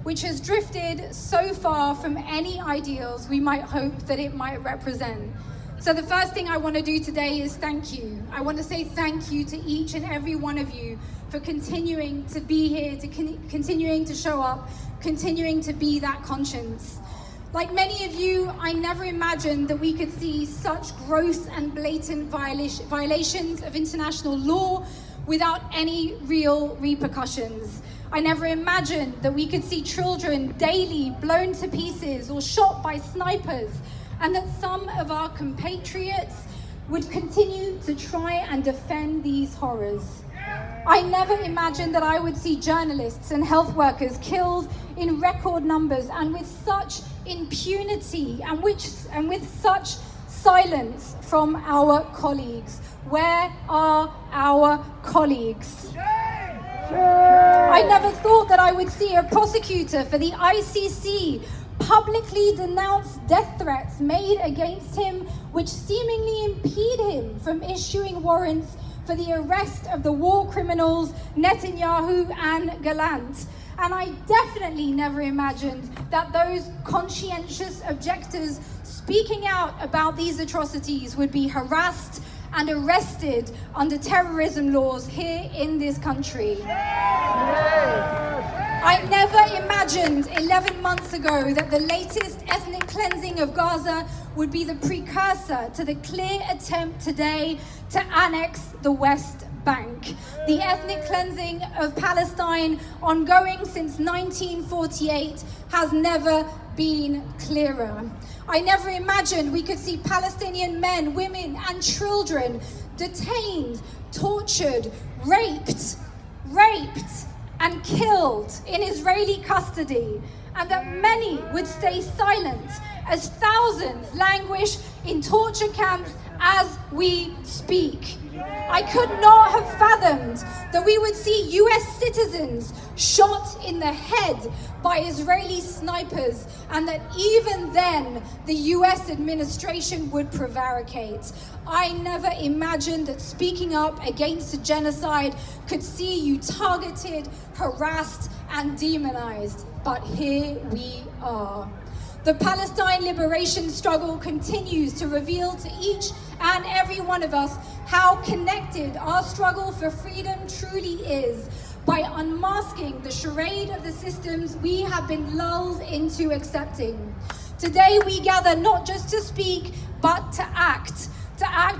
which has drifted so far from any ideals we might hope that it might represent. So the first thing I want to do today is thank you. I want to say thank you to each and every one of you for continuing to be here, continuing to show up, continuing to be that conscience. Like many of you, I never imagined that we could see such gross and blatant violations of international law without any real repercussions. I never imagined that we could see children daily blown to pieces or shot by snipers, and that some of our compatriots would continue to try and defend these horrors. I never imagined that I would see journalists and health workers killed in record numbers and with such impunity and with such silence from our colleagues. Where are our colleagues? I never thought that I would see a prosecutor for the ICC publicly denounce death threats made against him, which seemingly impede him from issuing warrants for the arrest of the war criminals Netanyahu and Gallant. And I definitely never imagined that those conscientious objectors speaking out about these atrocities would be harassed and arrested under terrorism laws here in this country. I never imagined 11 months ago that the latest ethnic cleansing of Gaza would be the precursor to the clear attempt today to annex the West Bank. The ethnic cleansing of Palestine, ongoing since 1948, has never been clearer. I never imagined we could see Palestinian men, women, and children detained, tortured, raped, and killed in Israeli custody, and that many would stay silent as thousands languish in torture camps as we speak. I could not have fathomed that we would see US citizens shot in the head by Israeli snipers, and that even then the US administration would prevaricate. I never imagined that speaking up against a genocide could see you targeted, harassed, and demonized. But here we are. The Palestine liberation struggle continues to reveal to each and every one of us how connected our struggle for freedom truly is, by unmasking the charade of the systems we have been lulled into accepting. Today we gather not just to speak, but to act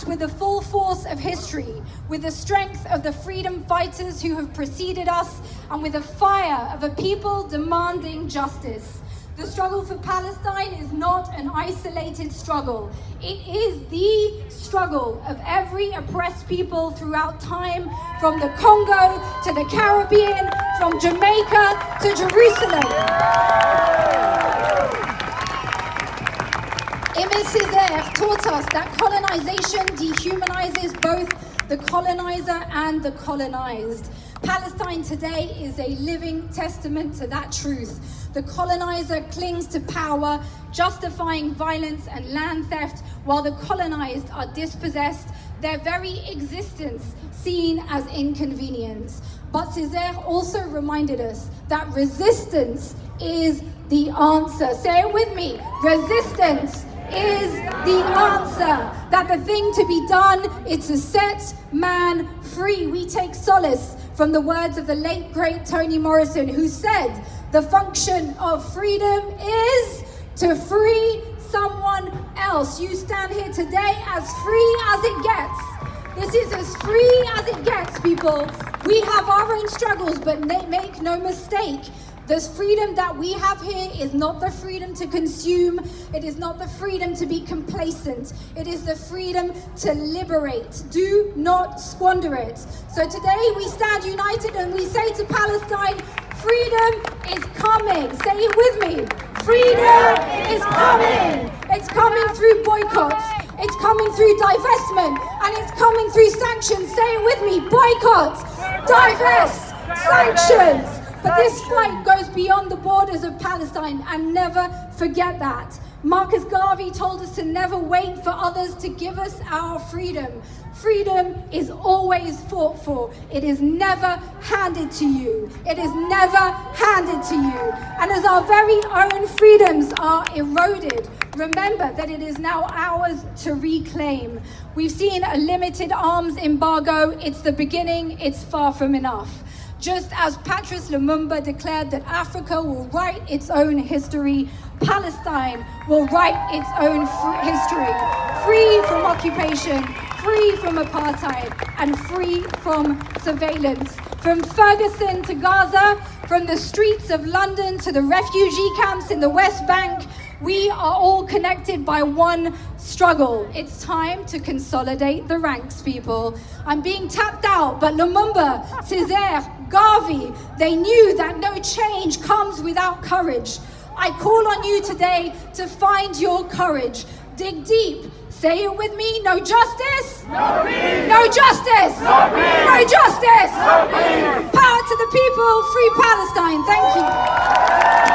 with the full force of history, with the strength of the freedom fighters who have preceded us, and with the fire of a people demanding justice. The struggle for Palestine is not an isolated struggle. It is the struggle of every oppressed people throughout time, from the Congo to the Caribbean, from Jamaica to Jerusalem. Aimé Césaire taught us that colonization dehumanizes both the colonizer and the colonized. Palestine today is a living testament to that truth. The colonizer clings to power, justifying violence and land theft, while the colonized are dispossessed, their very existence seen as inconvenience. But Césaire also reminded us that resistance is the answer. Say it with me. Resistance is the answer. That the thing to be done is to set man free. We take solace from the words of the late great Toni Morrison, who said, "The function of freedom is to free someone else." You stand here today as free as it gets. This is as free as it gets, people. We have our own struggles, but make no mistake, the freedom that we have here is not the freedom to consume. It is not the freedom to be complacent. It is the freedom to liberate. Do not squander it. So today we stand united and we say to Palestine, freedom is coming. Say it with me. Freedom is coming. It's coming through boycotts. It's coming through divestment. And it's coming through sanctions. Say it with me. Boycott, divest, sanctions. But this fight goes beyond the borders of Palestine, and never forget that. Marcus Garvey told us to never wait for others to give us our freedom. freedom is always fought for. It is never handed to you. It is never handed to you. And as our very own freedoms are eroded, remember that it is now ours to reclaim. We've seen a limited arms embargo. It's the beginning. It's far from enough. Just as Patrice Lumumba declared that Africa will write its own history, Palestine will write its own history, free from occupation, free from apartheid, and free from surveillance. From Ferguson to Gaza, from the streets of London to the refugee camps in the West Bank, we are all connected by one struggle. It's time to consolidate the ranks, people. I'm being tapped out, but Lumumba, Césaire, Garvey, they knew that no change comes without courage. I call on you today to find your courage. Dig deep. Say it with me. No justice. No peace. No justice. No peace. No justice. No peace. Power to the people. Free Palestine. Thank you.